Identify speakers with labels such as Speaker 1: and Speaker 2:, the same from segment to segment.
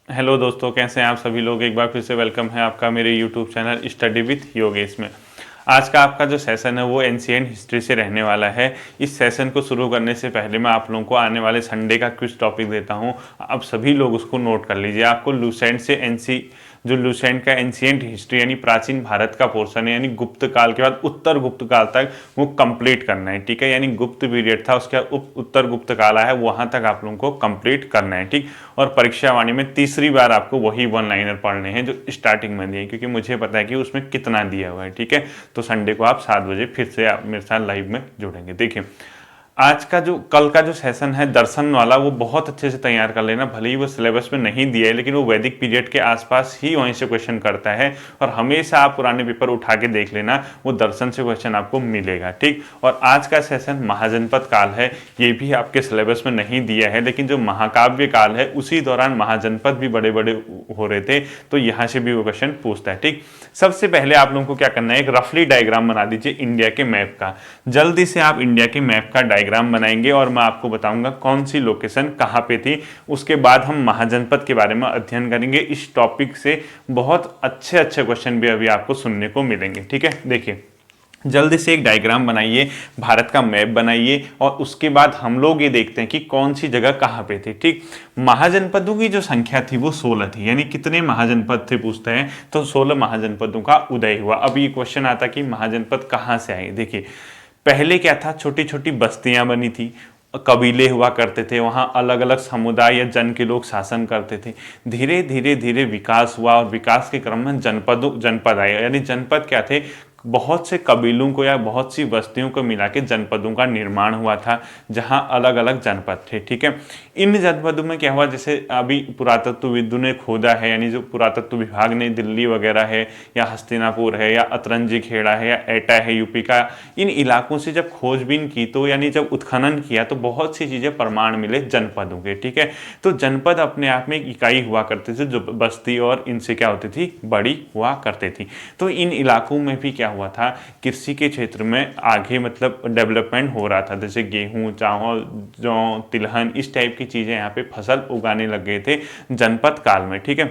Speaker 1: Hello दोस्तों, कैसे हैं आप सभी लोग। एक बार फिर से वेलकम है आपका मेरे YouTube channel study with Yogesh में। आज का आपका जो सेशन है वो एंशिएंट हिस्ट्री से रहने वाला है। इस सेशन को शुरू करने से पहले मैं आप लोगों को आने वाले संडे का क्विज टॉपिक देता हूं। आप सभी लोग उसको नोट कर लीजिए। आपको लुसेंट से जो लुसेंट का एंशिएंट हिस्ट्री यानी प्राचीन भारत का पोर्शन है, यानी गुप्त काल के बाद उत्तर गुप्त काल तक वो कंप्लीट करना है। ठीक है, यानी गुप्त पीरियड था, उसके बाद उत्तर गुप्त काल आया, वहां तक आप लोगों को कंप्लीट करना है। ठीक, और परीक्षा वाणी में तीसरी बार आपको वही वन लाइनर पढ़ने हैं जो स्टार्टिंग में दिए, क्योंकि मुझे पता है कि उसमें कितना दिया हुआ है। ठीक है, तो संडे को आप 7 बजे फिर से आप मेरे साथ लाइव में जुड़ेंगे। देखिए, आज का जो कल का जो सेशन है दर्शन वाला, वो बहुत अच्छे से तैयार कर लेना। भले ही वो सिलेबस में नहीं दिया है, लेकिन वो वैदिक पीरियड के आसपास ही वहीं से क्वेश्चन करता है, और हमेशा आप पुराने पेपर उठा के देख लेना, वो दर्शन से क्वेश्चन आपको मिलेगा। ठीक, और आज का सेशन महाजनपद काल है, ये भी आपके सिलेबस में नहीं दिया है, लेकिन जो महाकाव्य काल है उसी दौरान महाजनपद भी बड़े बड़े हो रहे थे, तो यहाँ से भी वो क्वेश्चन पूछता है। ठीक, सबसे पहले आप लोगों को क्या करना है, एक रफली डायग्राम बना दीजिए इंडिया के मैप का। जल्दी से आप इंडिया के मैप का डायग्राम बनाएंगे और मैं आपको बताऊंगा कौन सी लोकेशन कहाँ पे थी। उसके बाद हम महाजनपद के बारे में अध्ययन करेंगे। इस टॉपिक से बहुत अच्छे अच्छे क्वेश्चन भी अभी आपको सुनने को मिलेंगे। ठीक है, देखिए, जल्दी से एक डायग्राम बनाइए, भारत का मैप बनाइए, और उसके बाद हम लोग ये देखते हैं कि कौन सी जगह कहाँ पे थी। ठीक, महाजनपदों की जो संख्या थी वो 16 थी, यानी कितने महाजनपद थे पूछते हैं तो 16 महाजनपदों का उदय हुआ। अब ये क्वेश्चन आता कि महाजनपद कहाँ से आए। देखिए, पहले क्या था, छोटी छोटी बस्तियां बनी थी, कबीले हुआ करते थे, वहाँ अलग अलग समुदाय या जन के लोग शासन करते थे। धीरे धीरे धीरे विकास हुआ, और विकास के क्रम में जनपद आए। यानी जनपद क्या थे, बहुत से कबीलों को या बहुत सी बस्तियों को मिला के जनपदों का निर्माण हुआ था, जहां अलग अलग जनपद थे। ठीक है, इन जनपदों में क्या हुआ, जैसे अभी पुरातत्वविदों ने खोदा है, यानी जो पुरातत्व विभाग ने दिल्ली वगैरह है, या हस्तिनापुर है, या अतरंजी खेड़ा है, या एटा है यूपी का, इन इलाकों से जब खोजबीन की तो यानी जब उत्खनन किया तो बहुत सी चीजें प्रमाण मिले जनपदों के। ठीक है, तो जनपद अपने आप में एक इकाई हुआ करते थे, जो बस्ती और इनसे क्या होती थी, बड़ी हुआ करती थी। तो इन इलाकों में भी क्या हुआ था, कृषि के क्षेत्र में आगे मतलब डेवलपमेंट हो रहा था, जैसे गेहूं, चावल, जौ, तिलहन, इस टाइप की चीजें यहाँ पे फसल उगाने लग गए थे जनपद काल में। ठीक है,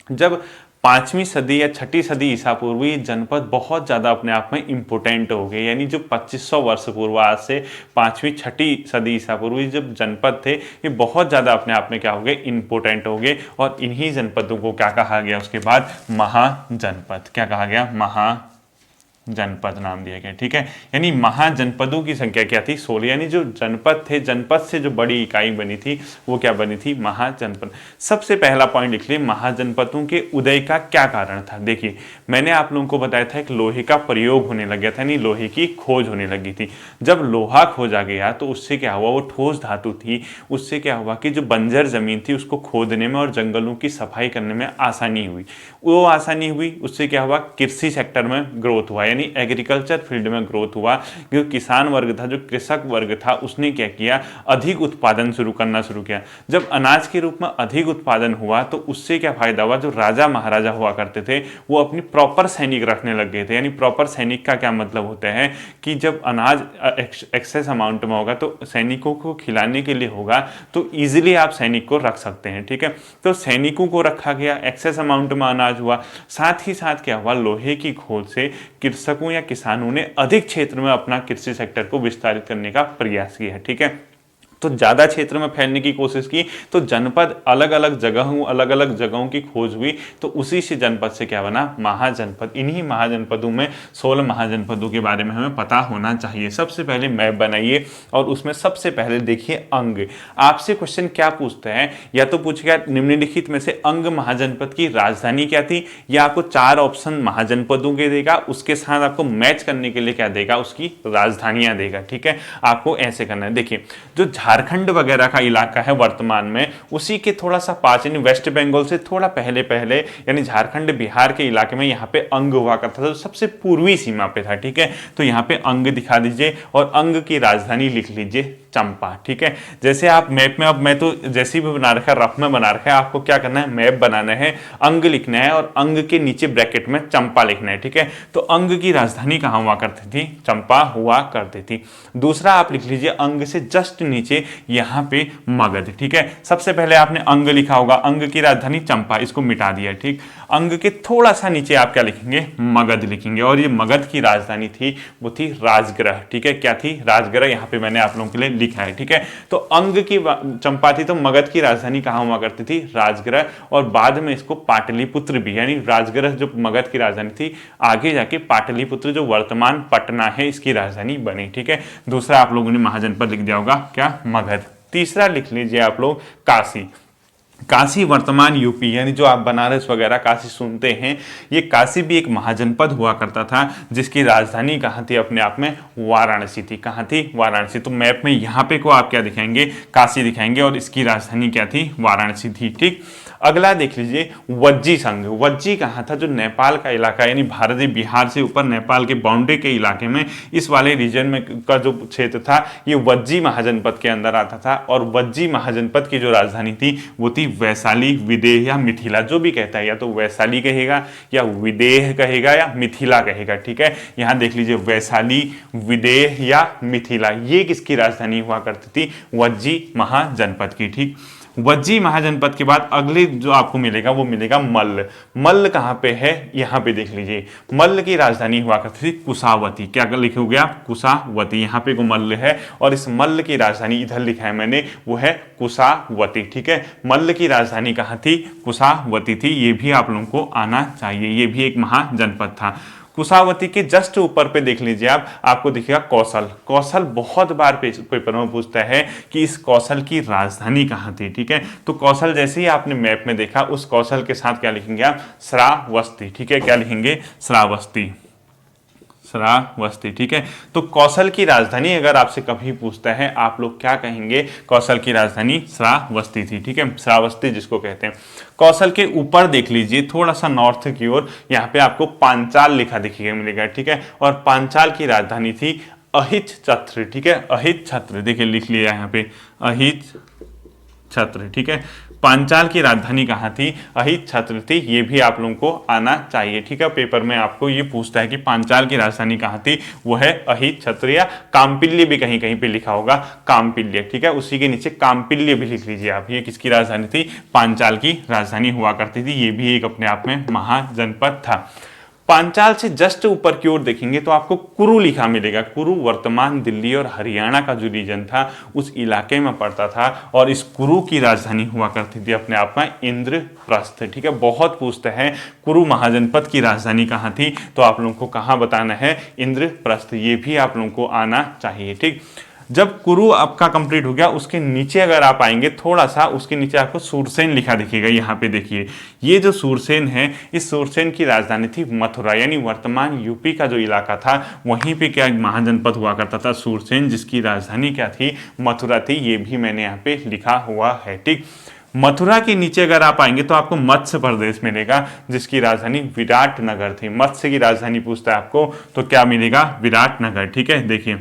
Speaker 1: जब 5वीं सदी या 6ठी सदी ईसा पूर्व ये जनपद बहुत ज़्यादा अपने आप में इम्पोर्टेंट हो गए, यानी जो 2500 वर्ष पूर्व, आज से 5वीं 6ठी सदी ईसा पूर्व जब जनपद थे, ये बहुत ज़्यादा अपने आप में क्या हो गए, इम्पोर्टेंट हो गए। और इन्हीं जनपदों को क्या कहा गया, उसके बाद महाजनपद। क्या कहा गया, जनपद नाम दिया गया। ठीक है, यानी महाजनपदों की संख्या क्या थी, 16, यानी जो जनपद थे, जनपद से जो बड़ी इकाई बनी थी वो क्या बनी थी, महाजनपद। सबसे पहला पॉइंट लिख लिए, महाजनपदों के उदय का क्या कारण था। देखिए, मैंने आप लोगों को बताया था एक लोहे का प्रयोग होने लग गया था, यानी लोहे की खोज होने लगी थी। जब लोहा खोजा गया तो उससे क्या हुआ, वो ठोस धातु थी, उससे क्या हुआ कि जो बंजर जमीन थी उसको खोदने में और जंगलों की सफाई करने में आसानी हुई। वो आसानी हुई, उससे क्या हुआ, कृषि सेक्टर में ग्रोथ हुआ, यानी एग्रीकल्चर फील्ड में ग्रोथ हुआ। जो किसान वर्ग था, जो कृषक वर्ग था, उसने क्या किया, अधिक उत्पादन करना शुरू किया। जब अनाज के रूप में अधिक उत्पादन हुआ तो उससे क्या फायदा हुआ, जो राजा महाराजा हुआ करते थे वो अपनी प्रॉपर सैनिक रखने लग गए थे। यानी प्रॉपर सैनिक का क्या मतलब होता है कि जब अनाज एक्सेस अमाउंट में होगा तो सैनिकों को खिलाने के लिए होगा, तो ईजिली आप सैनिक को रख सकते हैं। ठीक है, तो सैनिकों को रखा गया, एक्सेस अमाउंट में अनाज हुआ। साथ ही साथ क्या हुआ, लोहे की खोज से कृषकों या किसानों ने अधिक क्षेत्र में अपना कृषि सेक्टर को विस्तारित करने का प्रयास किया है। ठीक है, तो ज़्यादा क्षेत्र में फैलने की कोशिश की, तो जनपद अलग अलग जगहों की खोज हुई, तो उसी से जनपद से क्या बना, महाजनपद। इन्हीं महाजनपदों में 16 महाजनपदों के बारे में हमें पता होना चाहिए। सबसे पहले मैप बनाइए और उसमें सबसे पहले देखिए अंग। आपसे क्वेश्चन क्या पूछते हैं, या तो पूछेगा निम्नलिखित में से अंग महाजनपद की राजधानी क्या थी, या आपको 4 ऑप्शन महाजनपदों के देगा, उसके साथ आपको मैच करने के लिए क्या देगा, उसकी राजधानियां देगा। ठीक है, आपको ऐसे करना है। देखिए, जो झारखंड वगैरह का इलाका है वर्तमान में, उसी के थोड़ा सा पास, यानी वेस्ट बंगाल से थोड़ा पहले यानी झारखंड बिहार के इलाके में यहाँ पे अंग हुआ करता था, तो सबसे पूर्वी सीमा पे था। ठीक है, तो यहाँ पे अंग दिखा दीजिए और अंग की राजधानी लिख लीजिए चंपा। ठीक है, जैसे आप मैप में, अब मैं तो जैसे भी बना रखा है, रफ में बना रखा है, आपको क्या करना है, मैप बनाना है, अंग लिखना है और अंग के नीचे ब्रैकेट में चंपा लिखना है। ठीक है, तो अंग की राजधानी कहाँ हुआ करती थी, चंपा हुआ करती थी। दूसरा आप लिख लीजिए अंग से जस्ट नीचे यहाँ पे मगध। ठीक है, सबसे पहले आपने अंग लिखा होगा, अंग की राजधानी चंपा, इसको मिटा दिया। ठीक, अंग के थोड़ा सा नीचे आप क्या लिखेंगे, मगध लिखेंगे, और ये मगध की राजधानी थी वो थी राजगृह। ठीक है, क्या थी, राजगृह, यहाँ पे मैंने आप लोगों के लिए लिखा है। ठीक है, तो अंग की चंपा थी, तो मगध की राजधानी कहाँ हुआ करती थी, राजगृह, और बाद में इसको पाटलिपुत्र भी, यानी राजगृह जो मगध की राजधानी थी, आगे जाके पाटलिपुत्र जो वर्तमान पटना है इसकी राजधानी बनी। ठीक है, दूसरा आप लोगों ने महाजनपद लिख दिया होगा क्या, मगध। तीसरा लिख लीजिए आप लोग काशी। काशी वर्तमान यूपी, यानी जो आप बनारस वगैरह काशी सुनते हैं, ये काशी भी एक महाजनपद हुआ करता था, जिसकी राजधानी कहाँ थी, अपने आप में वाराणसी थी। कहाँ थी, वाराणसी। तो मैप में यहाँ पे को आप क्या दिखाएंगे, काशी दिखाएंगे, और इसकी राजधानी क्या थी, वाराणसी थी। ठीक, अगला देख लीजिए वज्जी संघ। वज्जी कहाँ था, जो नेपाल का इलाका, यानी भारत बिहार से ऊपर नेपाल के बाउंड्री के इलाके में, इस वाले रीजन में का जो क्षेत्र था, ये वज्जी महाजनपद के अंदर आता था। और वज्जी महाजनपद की जो राजधानी थी वो थी वैशाली, विदेह या मिथिला, जो भी कहता है, या तो वैशाली कहेगा या विदेह कहेगा या मिथिला कहेगा। ठीक है, यहां देख लीजिए वैशाली, विदेह या मिथिला, ये किसकी राजधानी हुआ करती थी, वज्जी महाजनपद की। ठीक, वज्जी महाजनपद के बाद अगले जो आपको मिलेगा वो मिलेगा मल्ल। मल्ल कहाँ पे है, यहाँ पे देख लीजिए, मल्ल की राजधानी हुआ करती थी कुशावती। क्या लिखोगे आप, कुशावती, यहाँ पे को मल्ल है, और इस मल्ल की राजधानी इधर लिखा है मैंने, वो है कुशावती। ठीक है, मल्ल की राजधानी कहाँ थी, कुशावती थी, ये भी आप लोगों को आना चाहिए, ये भी एक महाजनपद था। कुशावती के जस्ट ऊपर पे देख लीजिए आप, आपको दिखेगा कौशल। कौशल बहुत बार पेपर में पूछता है कि इस कौशल की राजधानी कहाँ थी। ठीक है, तो कौशल जैसे ही आपने मैप में देखा, उस कौशल के साथ क्या लिखेंगे आप, श्रावस्ती। ठीक है, क्या लिखेंगे, श्रावस्ती, श्रावस्ती। ठीक है, तो कौशल की राजधानी अगर आपसे कभी पूछता है, आप लोग क्या कहेंगे, कौशल की राजधानी श्रावस्ती थी। ठीक है, श्रावस्ती जिसको कहते हैं। कौशल के ऊपर देख लीजिए, थोड़ा सा नॉर्थ की ओर, यहाँ पे आपको पांचाल लिखा दिखेगा मिलेगा। ठीक है, और पांचाल की राजधानी थी अहिच छत्र। ठीक है, अहिच छत्र, देखिए लिख लिया यहाँ पे, अहिच छत्र। ठीक है, पांचाल की राजधानी कहाँ थी, अहिच छत्र थी, ये भी आप लोगों को आना चाहिए। ठीक है, पेपर में आपको ये पूछता है कि पांचाल की राजधानी कहाँ थी, वो है अहिच छत्र, या कामपिल्य भी कहीं कहीं पे लिखा होगा, कामपिल्य। ठीक है, उसी के नीचे कामपिल्य भी लिख लीजिए आप। ये किसकी राजधानी थी, पांचाल की राजधानी हुआ करती थी, ये भी एक अपने आप में महाजनपद था। पांचाल से जस्ट ऊपर की ओर देखेंगे तो आपको कुरु लिखा मिलेगा। कुरु वर्तमान दिल्ली और हरियाणा का जो रीजन था उस इलाके में पड़ता था, और इस कुरु की राजधानी हुआ करती थी अपने आप में इंद्रप्रस्थ। ठीक है, बहुत पूछते हैं कुरु महाजनपद की राजधानी कहाँ थी, तो आप लोगों को कहाँ बताना है, इंद्रप्रस्थ, ये भी आप लोगों को आना चाहिए। ठीक, जब कुरु आपका कंप्लीट हो गया, उसके नीचे अगर आप आएंगे थोड़ा सा, उसके नीचे आपको सूरसेन लिखा दिखेगा। यहाँ पे देखिए, ये जो सूरसेन है, इस सूरसेन की राजधानी थी मथुरा, यानी वर्तमान यूपी का जो इलाका था वहीं पे क्या महाजनपद हुआ करता था, सूरसेन, जिसकी राजधानी क्या थी, मथुरा थी, ये भी मैंने यहाँ पे लिखा हुआ है। ठीक, मथुरा के नीचे अगर आप आएंगे तो आपको मत्स्य प्रदेश मिलेगा, जिसकी राजधानी विराटनगर थी। मत्स्य की राजधानी पूछता है आपको तो क्या मिलेगा, विराटनगर। ठीक है, देखिए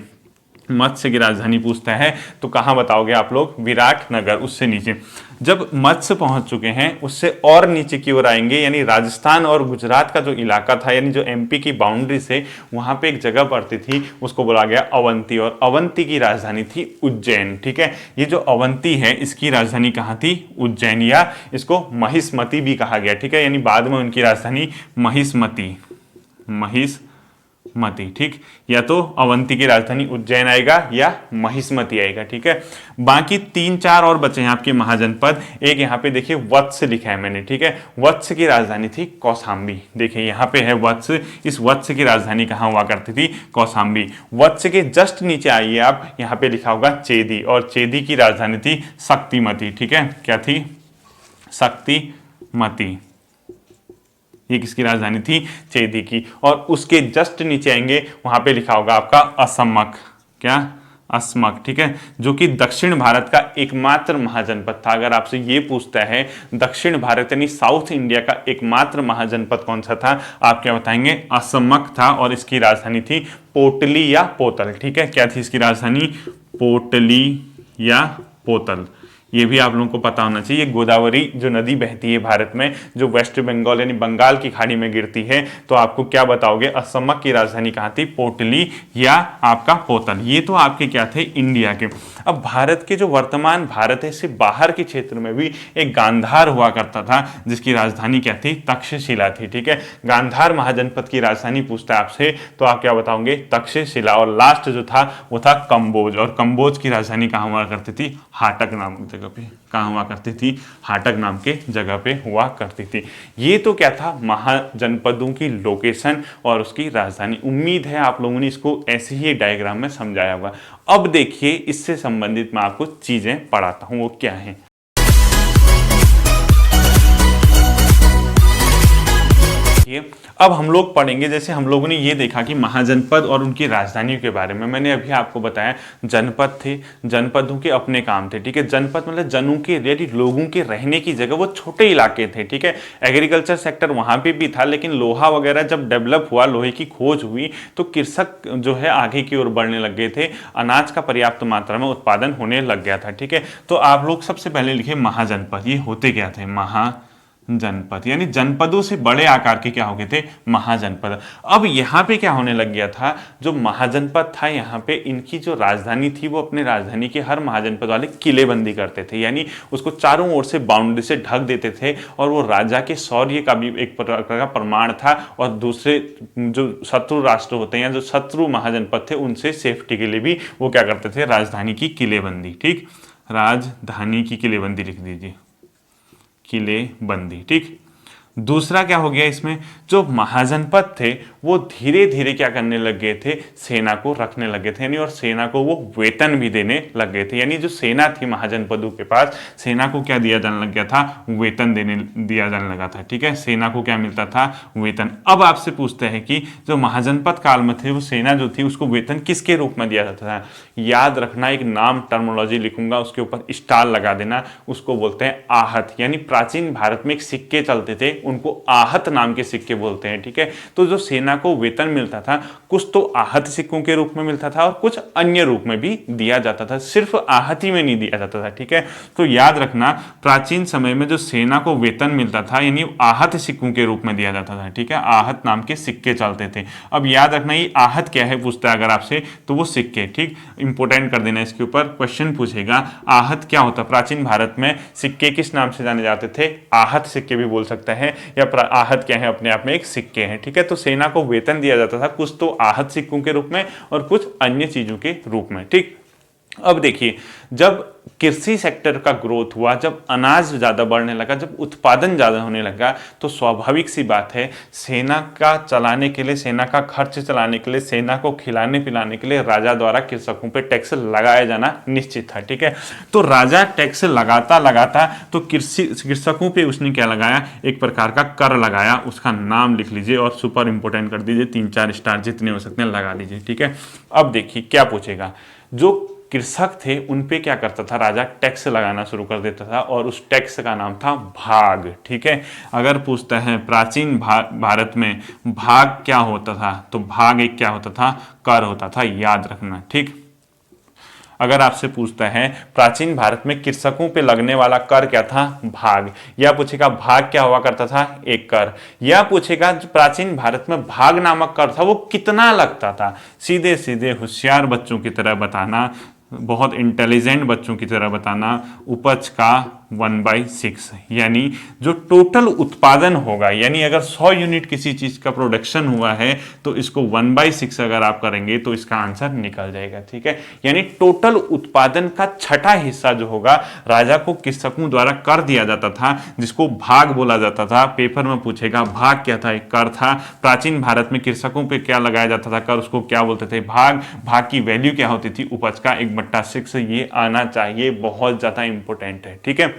Speaker 1: मत्स्य की राजधानी पूछता है तो कहाँ बताओगे आप लोग, विराटनगर। उससे नीचे जब मत्स्य पहुंच चुके हैं, उससे और नीचे की ओर आएंगे, यानी राजस्थान और गुजरात का जो इलाका था, यानी जो एमपी की बाउंड्री से, वहां पे एक जगह पड़ती थी, उसको बोला गया अवंती, और अवंती की राजधानी थी उज्जैन। ठीक है, ये जो अवंती है इसकी राजधानी कहाँ थी, उज्जैन, या इसको महिष्मती भी कहा गया। ठीक है, यानी बाद में उनकी राजधानी महिष्मती, महिष्मती। ठीक, या तो अवंती की राजधानी उज्जैन आएगा या महिष्मती आएगा। ठीक है, बाकी 3-4 और बचे हैं आपके महाजनपद। एक यहाँ पे देखिए वत्स लिखा है मैंने। ठीक है, वत्स की राजधानी थी कौशाम्बी। देखिए यहाँ पे है वत्स, इस वत्स की राजधानी कहाँ हुआ करती थी, कौशाम्बी। वत्स के जस्ट नीचे आइए आप, यहाँ पे लिखा होगा चेदी, और चेदी की राजधानी थी शक्तिमती। ठीक है, क्या थी, शक्तिमती। ये किसकी राजधानी थी, चेदी की। और उसके जस्ट नीचे आएंगे, वहां पे लिखा होगा आपका असमक, क्या, असमक। ठीक है, जो कि दक्षिण भारत का एकमात्र महाजनपद था। अगर आपसे ये पूछता है दक्षिण भारत यानी साउथ इंडिया का एकमात्र महाजनपद कौन सा था, आप क्या बताएंगे, असमक था, और इसकी राजधानी थी पोटली या पोतल। ठीक है, क्या थी इसकी राजधानी, पोटली या पोतल, ये भी आप लोगों को पता होना चाहिए। गोदावरी जो नदी बहती है भारत में, जो वेस्ट बंगाल यानी बंगाल की खाड़ी में गिरती है, तो आपको क्या बताओगे, असम की राजधानी कहाँ थी, पोटली या आपका पोतल। ये तो आपके क्या थे, इंडिया के। अब भारत के जो वर्तमान भारत है, इससे बाहर के क्षेत्र में भी एक गांधार हुआ करता था, जिसकी राजधानी क्या थी, तक्षशिला थी। ठीक है, गांधार महाजनपद की राजधानी पूछता है आपसे, तो आप क्या बताओगे, तक्षशिला। और लास्ट जो था वो था कंबोज, और कंबोज की राजधानी कहाँ हुआ करती थी, हाटक नामक जगह पे। कहाँ हुआ करती थी, हाटक नाम के जगह पे हुआ करती थी। ये तो क्या था, महाजनपदों की लोकेशन और उसकी राजधानी। उम्मीद है आप लोगों ने इसको ऐसे ही डायग्राम में समझाया होगा। अब देखिए, इससे संबंधित मैं आपको चीजें पढ़ाता हूं, वो क्या है। अब हम लोग पढ़ेंगे, जैसे हम लोगों ने ये देखा कि महाजनपद और उनकी राजधानियों के बारे में। मैंने अभी आपको बताया जनपद थे, जनपदों के अपने काम थे। ठीक है, जनपद मतलब जनों के, यानी लोगों के रहने की जगह, वो छोटे इलाके थे। ठीक है, एग्रीकल्चर सेक्टर वहां पे भी था, लेकिन लोहा वगैरह जब डेवलप हुआ, लोहे की खोज हुई, तो कृषक जो है आगे की ओर बढ़ने लग गए थे, अनाज का पर्याप्त मात्रा में उत्पादन होने लग गया था। ठीक है, तो आप लोग सबसे पहले लिखे महाजनपद। ये होते क्या थे, जनपद, यानी जनपदों से बड़े आकार के क्या हो गए थे, महाजनपद। अब यहाँ पे क्या होने लग गया था, जो महाजनपद था, यहाँ पे इनकी जो राजधानी थी, वो अपने राजधानी के हर महाजनपद वाले किलेबंदी करते थे, यानी उसको चारों ओर से बाउंड्री से ढक देते थे। और वो राजा के शौर्य का भी एक प्रकार का प्रमाण था, और दूसरे जो शत्रु राष्ट्र होते हैं या जो शत्रु महाजनपद थे, उनसे सेफ्टी के लिए भी वो क्या करते थे, राजधानी की किलेबंदी। ठीक, राजधानी की किलेबंदी लिख दीजिए, किलेबंदी। ठीक, दूसरा क्या हो गया, इसमें जो महाजनपद थे वो धीरे धीरे क्या करने लग गए थे, सेना को रखने लगे थे, यानी और सेना को वो वेतन भी देने लग गए थे। यानी जो सेना थी महाजनपदों के पास, सेना को क्या दिया जाने लग गया था, वेतन दिया जाने लगा था। ठीक है, सेना को क्या मिलता था, वेतन। अब आपसे पूछते हैं कि जो महाजनपद काल में थे, वो सेना जो थी उसको वेतन किसके रूप में दिया जाता था। याद रखना, एक नाम टर्मिनोलॉजी लिखूंगा, उसके ऊपर स्टार लगा देना, उसको बोलते हैं आहत। यानी प्राचीन भारत में एक सिक्के चलते थे, उनको आहत नाम के सिक्के बोलते हैं। ठीक है, तो जो सेना को वेतन मिलता था, कुछ तो आहत सिक्कों के रूप में मिलता था और कुछ अन्य रूप में भी दिया जाता था, सिर्फ आहत ही में नहीं दिया जाता था। ठीक है, तो याद रखना, प्राचीन समय में जो सेना को वेतन मिलता था, यानी आहत सिक्कों के रूप में दिया जाता था। ठीक है, आहत नाम के सिक्के चलते थे। अब याद रखना, ये आहत क्या है पूछता है अगर आपसे, तो वो सिक्के। ठीक, इंपोर्टेंट कर देना, इसके ऊपर क्वेश्चन पूछेगा, आहत क्या होता। प्राचीन भारत में सिक्के किस नाम से जाने जाते थे, आहत सिक्के भी बोल सकते हैं, या आहत क्या है, अपने आप में एक सिक्के हैं। ठीक है, तो सेना को वेतन दिया जाता था, कुछ तो आहत सिक्कों के रूप में और कुछ अन्य चीजों के रूप में। ठीक, अब देखिए, जब कृषि सेक्टर का ग्रोथ हुआ, जब अनाज ज़्यादा बढ़ने लगा, जब उत्पादन ज़्यादा होने लगा, तो स्वाभाविक सी बात है, सेना का चलाने के लिए, सेना का खर्च चलाने के लिए, सेना को खिलाने पिलाने के लिए राजा द्वारा कृषकों पे टैक्स लगाया जाना निश्चित था। ठीक है, तो राजा टैक्स लगाता तो कृषकों पे उसने क्या लगाया, एक प्रकार का कर लगाया, उसका नाम लिख लीजिए और सुपर इंपोर्टेंट कर दीजिए, 3-4 स्टार जितने हो सकते हैं लगा दीजिए। ठीक है, अब देखिए क्या पूछेगा, जो कृषक थे उन पे क्या करता था, राजा टैक्स लगाना शुरू कर देता था, और उस टैक्स का नाम था भाग। ठीक है, अगर पूछता है प्राचीन भारत में भाग क्या होता था, तो भाग एक क्या होता था, कर होता था, याद रखना। ठीक, अगर आपसे पूछता है प्राचीन भारत में कृषकों पे लगने वाला कर क्या था, भाग, या पूछेगा भाग क्या हुआ करता था, एक कर, या पूछेगा जो प्राचीन भारत में भाग नामक कर था वो कितना लगता था। सीधे सीधे होशियार बच्चों की तरह बताना, बहुत इंटेलिजेंट बच्चों की तरह बताना, उपज का 1/6, यानी जो टोटल उत्पादन होगा, यानी अगर 100 यूनिट किसी चीज का प्रोडक्शन हुआ है तो इसको 1/6 अगर आप करेंगे तो इसका आंसर निकल जाएगा। ठीक है, यानी टोटल उत्पादन का छठा हिस्सा जो होगा राजा को कृषकों द्वारा कर दिया जाता था, जिसको भाग बोला जाता था। पेपर में पूछेगा भाग क्या था, एक कर था। प्राचीन भारत में कृषकों पे क्या लगाया जाता था कर, उसको क्या बोलते थे, भाग। भाग की वैल्यू क्या होती थी, उपज का 1/6। ये आना चाहिए, बहुत ज्यादा इंपॉर्टेंट है। ठीक है,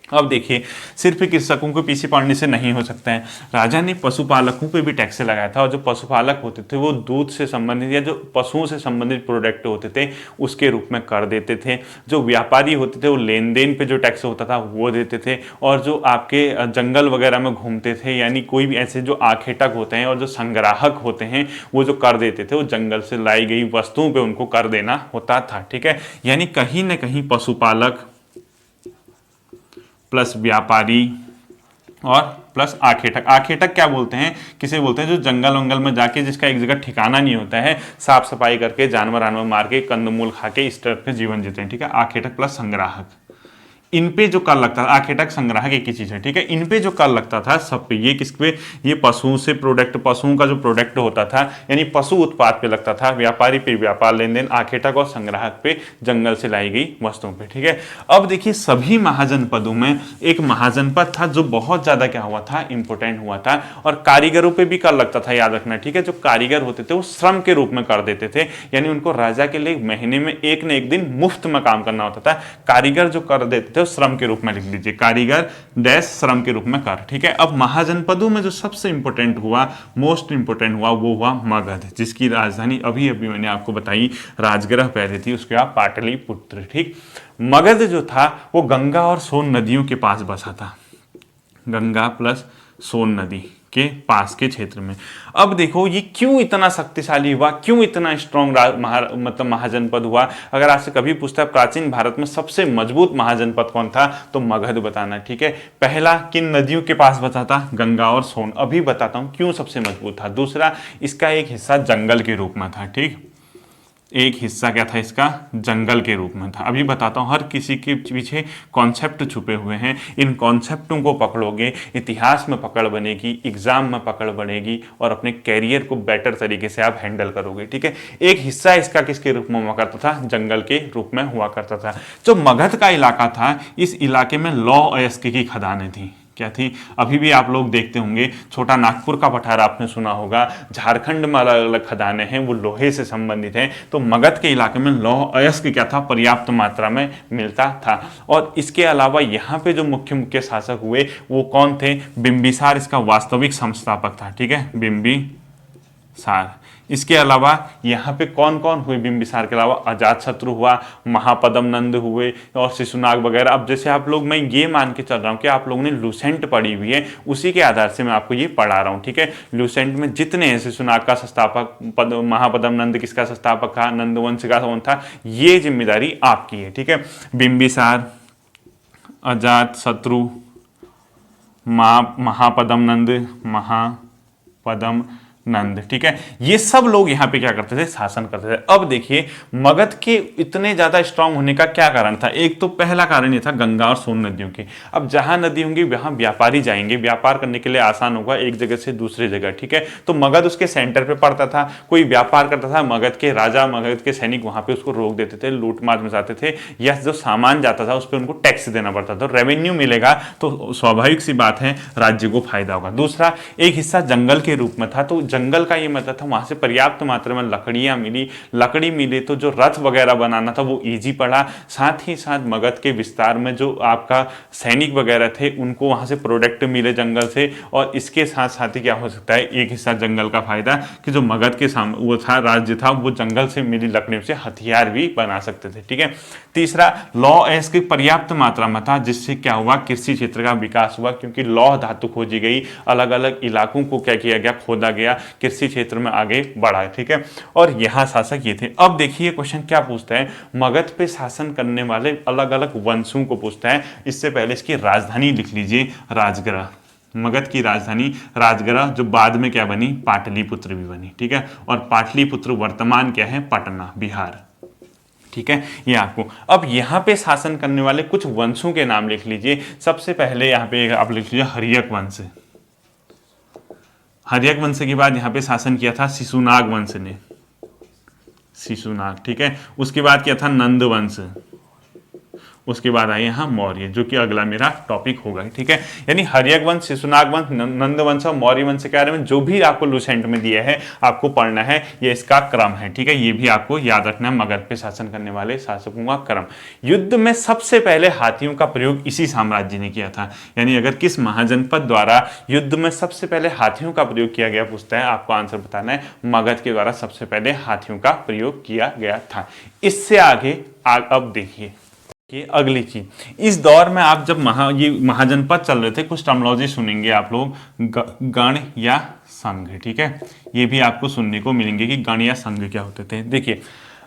Speaker 1: अब देखिए, सिर्फ कृषकों के पीछे पड़ने से नहीं हो सकता है। राजा ने पशुपालकों पे भी टैक्स लगाया था, और जो पशुपालक होते थे वो दूध से संबंधित या जो पशुओं से संबंधित प्रोडक्ट होते थे उसके रूप में कर देते थे। जो व्यापारी होते थे वो लेन देन पे जो टैक्स होता था वो देते थे, और जो आपके जंगल वगैरह में घूमते थे, यानी कोई भी ऐसे जो आखेटक होते हैं और जो संग्राहक होते हैं वो जो कर देते थे, वो जंगल से लाई गई वस्तुओं पर उनको कर देना होता था। ठीक है, यानी कहीं ना कहीं पशुपालक प्लस व्यापारी और प्लस आखेटक। आखेटक क्या बोलते हैं, किसे बोलते हैं, जो जंगल वंगल में जाके जिसका एक जगह ठिकाना नहीं होता है, साफ सफाई करके जानवर आनवर मार के कंदमूल खा के इस तरह के जीवन जीते हैं। ठीक है, आखेटक प्लस संग्राहक। इन पे जो कर लगता था, आखेटक संग्राहक एक ही चीज है। ठीक है, इन पे जो कर लगता था सब पे, ये किस पे, ये पशुओं से प्रोडक्ट, पशुओं का जो प्रोडक्ट होता था यानी पशु उत्पाद पे लगता था, व्यापारी पे व्यापार लेन देन, आखेटक और संग्राहक पे जंगल से लाई गई वस्तुओं पे। ठीक है, अब देखिए सभी महाजनपदों में एक महाजनपद था जो बहुत ज्यादा क्या हुआ था, इंपोर्टेंट हुआ था, और कारीगरों पे भी कर लगता था, याद रखना। ठीक है, जो कारीगर होते थे वो श्रम के रूप में कर देते थे, यानी उनको राजा के लिए महीने में एक न एक दिन मुफ्त में काम करना होता था। कारीगर जो कर देते थे श्रम के रूप में लिख लीजिए, कारीगर डैश श्रम के रूप में कर। ठीक है, अब महाजनपदों में जो सबसे इंपोर्टेंट हुआ, मोस्ट इंपोर्टेंट हुआ, वो हुआ मगध, जिसकी राजधानी अभी अभी मैंने आपको बताई राजगृह पहले थी, उसके बाद पाटलिपुत्र। ठीक, मगध जो था वो गंगा और सोन नदियों के पास बसा था, गंगा प्लस सोन नदी के पास के क्षेत्र में। अब देखो ये क्यों इतना शक्तिशाली हुआ, क्यों इतना स्ट्रॉन्ग मतलब महाजनपद हुआ। अगर आपसे कभी पूछता है प्राचीन भारत में सबसे मजबूत महाजनपद कौन था, तो मगध बताना। ठीक है, पहला किन नदियों के पास बचा था, गंगा और सोन। अभी बताता हूं क्यों सबसे मजबूत था। दूसरा, इसका एक हिस्सा जंगल के रूप में था। ठीक, एक हिस्सा क्या था इसका, जंगल के रूप में था। अभी बताता हूँ, हर किसी के पीछे कॉन्सेप्ट छुपे हुए हैं, इन कॉन्सेप्टों को पकड़ोगे, इतिहास में पकड़ बनेगी, एग्जाम में पकड़ बनेगी, और अपने कैरियर को बेटर तरीके से आप हैंडल करोगे। ठीक है, एक हिस्सा इसका किसके रूप में हुआ करता था, जंगल के रूप में हुआ करता था। जो मगध का इलाका था, इस इलाके में लौह अयस्क की खदानें थी। क्या थी, अभी भी आप लोग देखते होंगे, छोटा नागपुर का पठार आपने सुना होगा, झारखंड में अलग अलग खदानें हैं, वो लोहे से संबंधित हैं। तो मगध के इलाके में लौह अयस्क क्या था, पर्याप्त मात्रा में मिलता था। और इसके अलावा यहाँ पे जो मुख्य मुख्य शासक हुए वो कौन थे, बिंबिसार इसका वास्तविक संस्थापक था। ठीक है, बिंबिसार। इसके अलावा यहाँ पे कौन कौन हुए बिंबिसार के अलावा, अजातशत्रु हुआ, महापद्म नंद हुए, और शिशुनाग वगैरह। अब जैसे आप लोग, मैं ये मान के चल रहा हूँ कि आप लोगों ने लूसेंट पढ़ी हुई है, उसी के आधार से मैं आपको ये पढ़ा रहा हूँ। ठीक है, लूसेंट में जितने हैं, शिशुनाग का संस्थापक, महापद्म नंद किसका संस्थापक था, नंदवंश का कौन था, ये जिम्मेदारी आपकी है। ठीक है, बिंबिसार, अजातशत्रु, महापद्म नंद। ठीक है, ये सब लोग यहाँ पे क्या करते थे, शासन करते थे। अब देखिए मगध के इतने ज्यादा स्ट्रांग होने का क्या कारण था। एक तो पहला कारण ये था गंगा और सोन नदियों के। अब जहां नदी होंगी वहां व्यापारी जाएंगे, व्यापार करने के लिए आसान होगा एक जगह से दूसरी जगह। ठीक है, तो मगध उसके सेंटर पे पड़ता था, कोई व्यापार करता था, मगध के राजा, मगध के सैनिक वहां पे उसको रोक देते थे, लूटमार मचाते थे, या जो सामान जाता था उस पर उनको टैक्स देना पड़ता था। रेवेन्यू मिलेगा तो स्वाभाविक सी बात है राज्य को फायदा होगा। दूसरा, एक हिस्सा जंगल के रूप में था, तो जंगल का ये मतलब था वहां से पर्याप्त मात्रा में लकड़ियां मिली, लकड़ी मिली तो जो रथ वगैरह बनाना था वो इजी पड़ा। साथ ही साथ मगध के विस्तार में जो आपका सैनिक वगैरह थे उनको वहां से प्रोडक्ट मिले जंगल से। और इसके साथ साथ ही क्या हो सकता है, एक हिस्सा जंगल का फायदा कि जो मगध के सामने वो था राज्य था, वो जंगल से मिली लकड़ियों से हथियार भी बना सकते थे। ठीक है, तीसरा, लौह अयस्क पर्याप्त मात्रा में था, जिससे क्या हुआ, कृषि क्षेत्र का विकास हुआ, क्योंकि लौह धातु खोजी गई, अलग अलग इलाकों को क्या किया गया, खोदा गया, कृषि क्षेत्र में आगे बढ़ा। ठीक है, और यहां शासक ये थे। अब देखिए क्वेश्चन क्या पूछता है, मगध पे शासन करने वाले अलग अलग वंशों को पूछता है। इससे पहले इसकी राजधानी लिख लीजिए, राजगृह। मगध की राजधानी राजगृह, जो बाद में क्या बनी, पाटलिपुत्र भी बनी। ठीक है, और पाटलिपुत्र वर्तमान क्या है, पटना, बिहार। ठीक है, ये आपको। अब यहाँ पे शासन करने वाले कुछ वंशों के नाम लिख लीजिए। सबसे पहले यहाँ पे आप लिख लीजिए हर्यक वंश। हर्यक वंश के बाद यहाँ पे शासन किया था शिशुनाग वंश ने, शिशुनाग। ठीक है, उसके बाद क्या था, नंद वंश। उसके बाद आए यहाँ मौर्य, जो कि अगला मेरा टॉपिक होगा, ठीक है। यानी हर्यक वंश, शिशुनाग वंश, नंद वंश और मौर्य वंश के बारे में जो भी आपको लूसेंट में दिया है आपको पढ़ना है, ये इसका क्रम है, ठीक है। ये भी आपको याद रखना है, मगध पे शासन करने वाले शासकों का क्रम। युद्ध में सबसे पहले हाथियों का प्रयोग इसी साम्राज्य ने किया था। यानी अगर किस महाजनपद द्वारा युद्ध में सबसे पहले हाथियों का प्रयोग किया गया पूछता है, आपको आंसर बताना है, मगध के द्वारा सबसे पहले हाथियों का प्रयोग किया गया था। इससे आगे अब देखिए कि अगली चीज, इस दौर में आप जब ये महाजनपद चल रहे थे, कुछ टर्मिनोलॉजी सुनेंगे आप लोग, गण या संघ, ठीक है। ये भी आपको सुनने को मिलेंगे कि गण या संघ क्या होते थे। देखिए,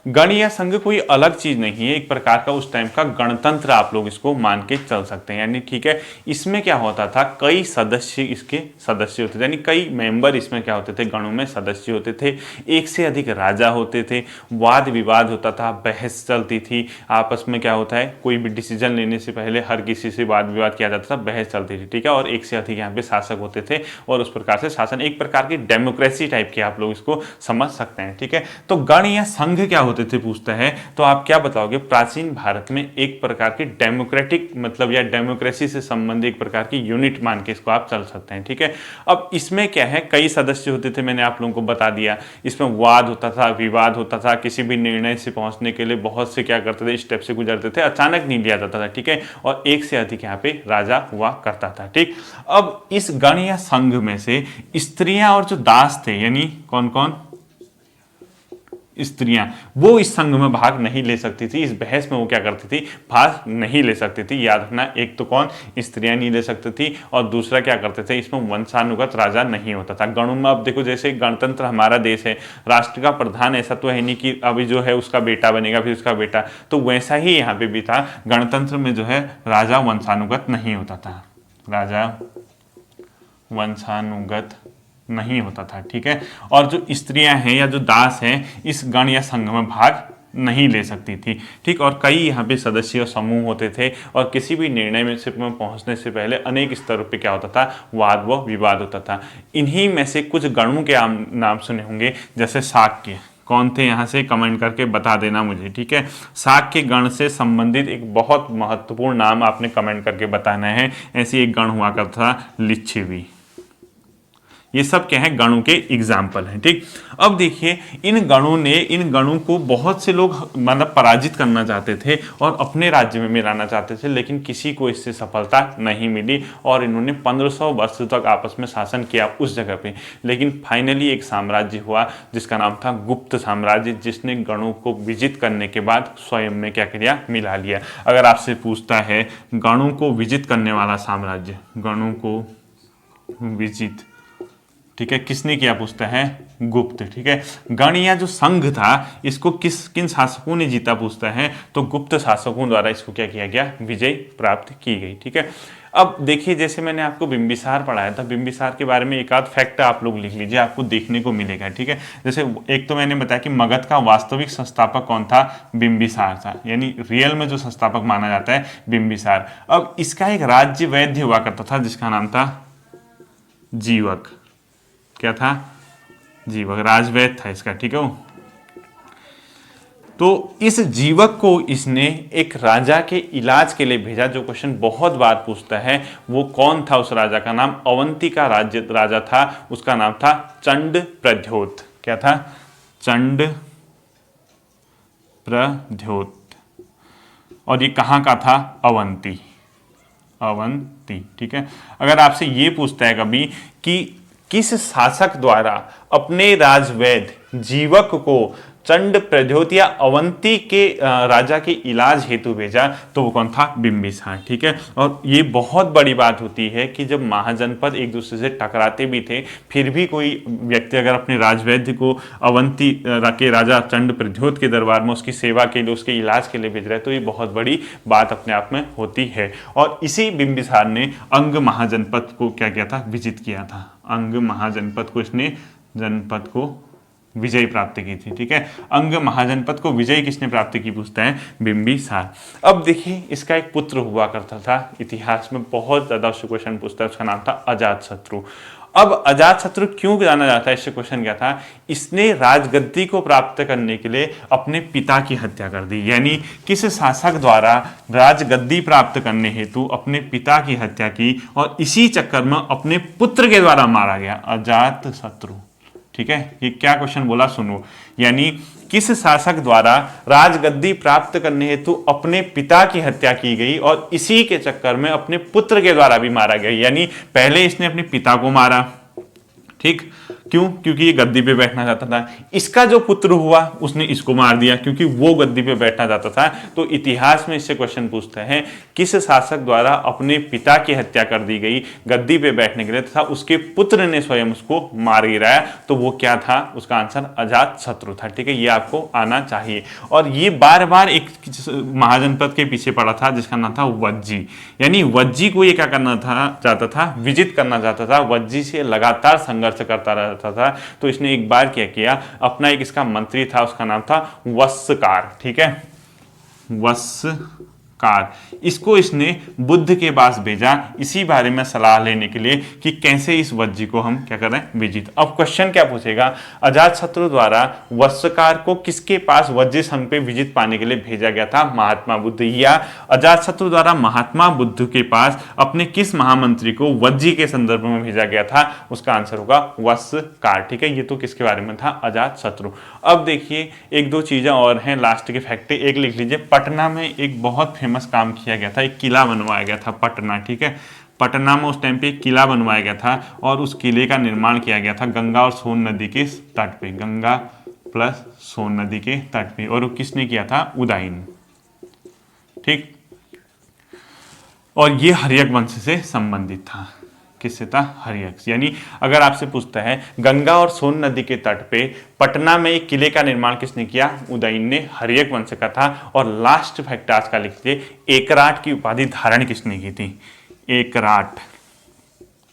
Speaker 1: गण या संघ कोई अलग चीज नहीं है, एक प्रकार का उस टाइम का गणतंत्र आप लोग इसको मान के चल सकते हैं। यानी ठीक है, इसमें क्या होता था, कई सदस्य इसके सदस्य होते थे, यानी कई मेंबर इसमें क्या होते थे, गणों में सदस्य होते थे, एक से अधिक राजा होते थे, वाद विवाद होता था, बहस चलती थी आपस में। क्या होता है, कोई भी डिसीजन लेने से पहले हर किसी से वाद विवाद किया जाता था, बहस चलती थी, ठीक है। और एक से अधिक यहाँ पे शासक होते थे और उस प्रकार से शासन, एक प्रकार की डेमोक्रेसी टाइप की आप लोग इसको समझ सकते हैं, ठीक है। तो गण या संघ क्या होते थे पूछता है, तो आप क्या बताओगे, प्राचीन भारत में एक प्रकार की डेमोक्रेटिक मतलब या डेमोक्रेसी से संबंधित एक प्रकार की यूनिट मान के इसको आप चल सकते हैं, ठीक है। अब इसमें क्या है, कई सदस्य होते थे, मैंने आप लोगों को बता दिया, इसमें वाद होता था, विवाद होता था, किसी भी निर्णय से पहुंचने के लिए बहुत से क्या करते थे, स्टेप से गुजरते थे, अचानक नहीं लिया जाता था, ठीक है। और एक से अधिक यहाँ पे राजा हुआ करता था, ठीक। अब इस गण या संघ में से स्त्रियां और जो दास थे, यानी कौन कौन, स्त्रियां, वो इस संघ में भाग नहीं ले सकती थी, इस बहस में वो क्या करती थी, भाग नहीं ले सकती थी। याद रखना, एक तो कौन, स्त्रियां नहीं ले सकती थी, और दूसरा क्या करते थे, इसमें वंशानुगत राजा नहीं होता था। गणों में अब देखो, जैसे गणतंत्र हमारा देश है, राष्ट्र का प्रधान ऐसा तो है नहीं कि अभी जो है उसका बेटा बनेगा फिर उसका बेटा, तो वैसा ही यहाँ पे भी था। गणतंत्र में जो है राजा वंशानुगत नहीं होता था, राजा वंशानुगत नहीं होता था, ठीक है। और जो स्त्रियां हैं या जो दास हैं, इस गण या संघ में भाग नहीं ले सकती थी, ठीक। और कई यहाँ पे सदस्य और समूह होते थे, और किसी भी निर्णय में से पहुंचने से पहले अनेक स्तरों पे क्या होता था, वाद व विवाद होता था। इन्हीं में से कुछ गणों के नाम सुने होंगे, जैसे शाक्य, कौन थे यहाँ से कमेंट करके बता देना मुझे, ठीक है। शाक्य गण से संबंधित एक बहुत महत्वपूर्ण नाम आपने कमेंट करके बताना है। ऐसी एक गण हुआ करता था लिच्छवी। ये सब क्या है, गणों के एग्जाम्पल हैं, ठीक। अब देखिए, इन गणों को बहुत से लोग मतलब पराजित करना चाहते थे और अपने राज्य में मिलाना चाहते थे, लेकिन किसी को इससे सफलता नहीं मिली, और इन्होंने 1500 वर्ष तक आपस में शासन किया उस जगह पे। लेकिन फाइनली एक साम्राज्य हुआ जिसका नाम था गुप्त साम्राज्य, जिसने गणों को विजित करने के बाद स्वयं में क्या किया, मिला लिया। अगर आपसे पूछता है गणों को विजित करने वाला साम्राज्य, गणों को विजित, ठीक है, किसने किया पूछता है, गुप्त, ठीक है। गण या जो संघ था, इसको किन शासकों ने जीता पूछता है, तो गुप्त शासकों द्वारा इसको क्या किया गया, विजय प्राप्त की गई, ठीक है। अब देखिए, जैसे मैंने आपको बिंबिसार पढ़ाया था, बिंबिसार के बारे में एक आध फैक्ट आप लोग लिख लीजिए, आपको देखने को मिलेगा, ठीक है। जैसे एक तो मैंने बताया कि मगध का वास्तविक संस्थापक कौन था, बिंबिसार था, यानी रियल में जो संस्थापक माना जाता है बिंबिसार। अब इसका एक राज्य वैद्य हुआ करता था जिसका नाम था जीवक। क्या था, जीवक, राजवैद्य था इसका, ठीक है। तो इस जीवक को इसने एक राजा के इलाज के लिए भेजा। जो क्वेश्चन बहुत बार पूछता है, वो कौन था, उस राजा का नाम, अवंती का राजा था, उसका नाम था चंड प्रद्योत। क्या था, चंड प्रद्योत। और ये कहाँ का था, अवंती, अवंती, ठीक है। अगर आपसे ये पूछता है कभी कि किस शासक द्वारा अपने राजवैद्य जीवक को चंड प्रद्योत या अवंती के राजा के इलाज हेतु भेजा, तो वो कौन था, बिंबिसार, ठीक है। और ये बहुत बड़ी बात होती है कि जब महाजनपद एक दूसरे से टकराते भी थे, फिर भी कोई व्यक्ति अगर अपने राजवैद्य को अवंती के राजा चंड प्रद्योत के दरबार में उसकी सेवा के लिए, उसके इलाज के लिए भेज रहा है, तो ये बहुत बड़ी बात अपने आप में होती है। और इसी बिंबिसार ने अंग महाजनपद को क्या किया था, विजित किया था। अंग महाजनपद को इसने जनपद को विजय प्राप्त की थी, ठीक है। अंग महाजनपद को विजय किसने प्राप्त की पूछता है, बिंबिसार। अब देखिए, इसका एक पुत्र हुआ करता था, इतिहास में बहुत ज्यादा क्वेश्चन पूछता है, उसका नाम था अजातशत्रु। अब अजातशत्रु क्यों जाना जाता है, इससे क्वेश्चन क्या था, इसने राजगद्दी को प्राप्त करने के लिए अपने पिता की हत्या कर दी। यानी किस शासक द्वारा राजगद्दी प्राप्त करने हेतु अपने पिता की हत्या की और इसी चक्कर में अपने पुत्र के द्वारा मारा गया, अजातशत्रु। ठीक है, ये क्या क्वेश्चन बोला सुनो, यानी किस शासक द्वारा राजगद्दी प्राप्त करने हेतु अपने पिता की हत्या की गई और इसी के चक्कर में अपने पुत्र के द्वारा भी मारा गया। यानी पहले इसने अपने पिता को मारा, ठीक, क्यों, क्योंकि ये गद्दी पे बैठना चाहता था। इसका जो पुत्र हुआ उसने इसको मार दिया क्योंकि वो गद्दी पे बैठना चाहता था। तो इतिहास में इससे क्वेश्चन पूछते हैं, किस शासक द्वारा अपने पिता की हत्या कर दी गई गद्दी पे बैठने के लिए तथा उसके पुत्र ने स्वयं उसको मार गिराया, तो वो क्या था, उसका आंसर अजातशत्रु था। ठीक है, ये आपको आना चाहिए। और ये बार बार एक महाजनपद के पीछे पड़ा था जिसका नाम था वज्जी। यानी वज्जी को ये क्या करना चाहता था, विजित करना चाहता था, वज्जी से लगातार संघर्ष करता रहता था। तो इसने एक बार क्या किया, अपना एक इसका मंत्री था, उसका नाम था वस्सकार। ठीक है, वस्सकार, इसको इसने बुद्ध के पास भेजा इसी बारे में सलाह लेने के लिए कि कैसे इस वज्जी को हम क्या करें, विजित। अब क्वेश्चन क्या पूछेगा, अजातशत्रु द्वारा वस्सकार को किसके पास वज्जी संघ पे विजित पाने के लिए भेजा गया था, महात्मा बुद्ध, या अजातशत्रु द्वारा महात्मा बुद्ध के पास अपने किस महामंत्री को वज्जी के संदर्भ में भेजा गया था, उसका आंसर होगा वस्सकार। ठीक है, ये तो किसके बारे में था, अजातशत्रु। अब देखिए एक दो चीजें और हैं लास्ट के फैक्ट, एक लिख लीजिए, पटना में एक बहुत फेमस काम किया गया था, एक किला बनवाया गया था पटना। ठीक है, पटना में उस टाइम पे एक किला बनवाया गया था और उस किले का निर्माण किया गया था गंगा और सोन नदी के तट पे, गंगा प्लस सोन नदी के तट पे, और वो किसने किया था, उदयन। ठीक, और ये हर्यक वंश से संबंधित था, किससे था, हर्यक। यानी अगर आपसे पूछता है गंगा और सोन नदी के तट पे पटना में एक किले का निर्माण किसने किया, उदयन ने, हर्यक वंश का था। और लास्ट फैक्ट आज का लिख लीजिए, एकराट की उपाधि धारण किसने की थी, एकराट,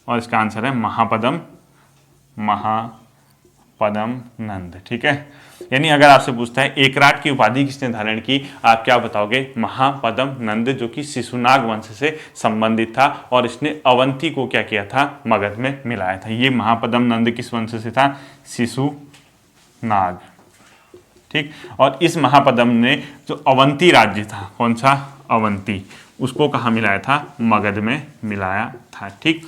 Speaker 1: और इसका आंसर है महापद्म नंद। ठीक है, यानी अगर आपसे पूछता है एकराट की उपाधि किसने धारण की, आप क्या बताओगे, महापद्म नंद, जो कि शिशुनाग वंश से संबंधित था और इसने अवंती को क्या किया था, मगध में मिलाया था। ये महापद्म नंद किस वंश से था, शिशुनाग। ठीक, और इस महापद्म ने जो अवंती राज्य था, कौन सा, अवंती, उसको कहाँ मिलाया था, मगध में मिलाया था। ठीक,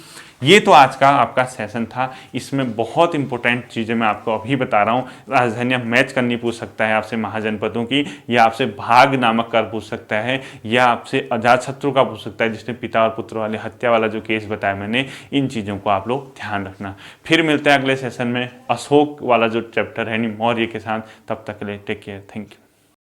Speaker 1: ये तो आज का आपका सेशन था। इसमें बहुत इंपॉर्टेंट चीज़ें मैं आपको अभी बता रहा हूँ। राजधानियाँ मैच करनी पूछ सकता है आपसे महाजनपदों की, या आपसे भाग नामक कर पूछ सकता है, या आपसे अजातशत्रु का पूछ सकता है जिसने पिता और पुत्र वाले हत्या वाला जो केस बताया मैंने। इन चीज़ों को आप लोग ध्यान रखना। फिर मिलते हैं अगले सेशन में अशोक वाला जो चैप्टर है, यानी मौर्य के साथ। तब तक के लिए टेक केयर, थैंक यू।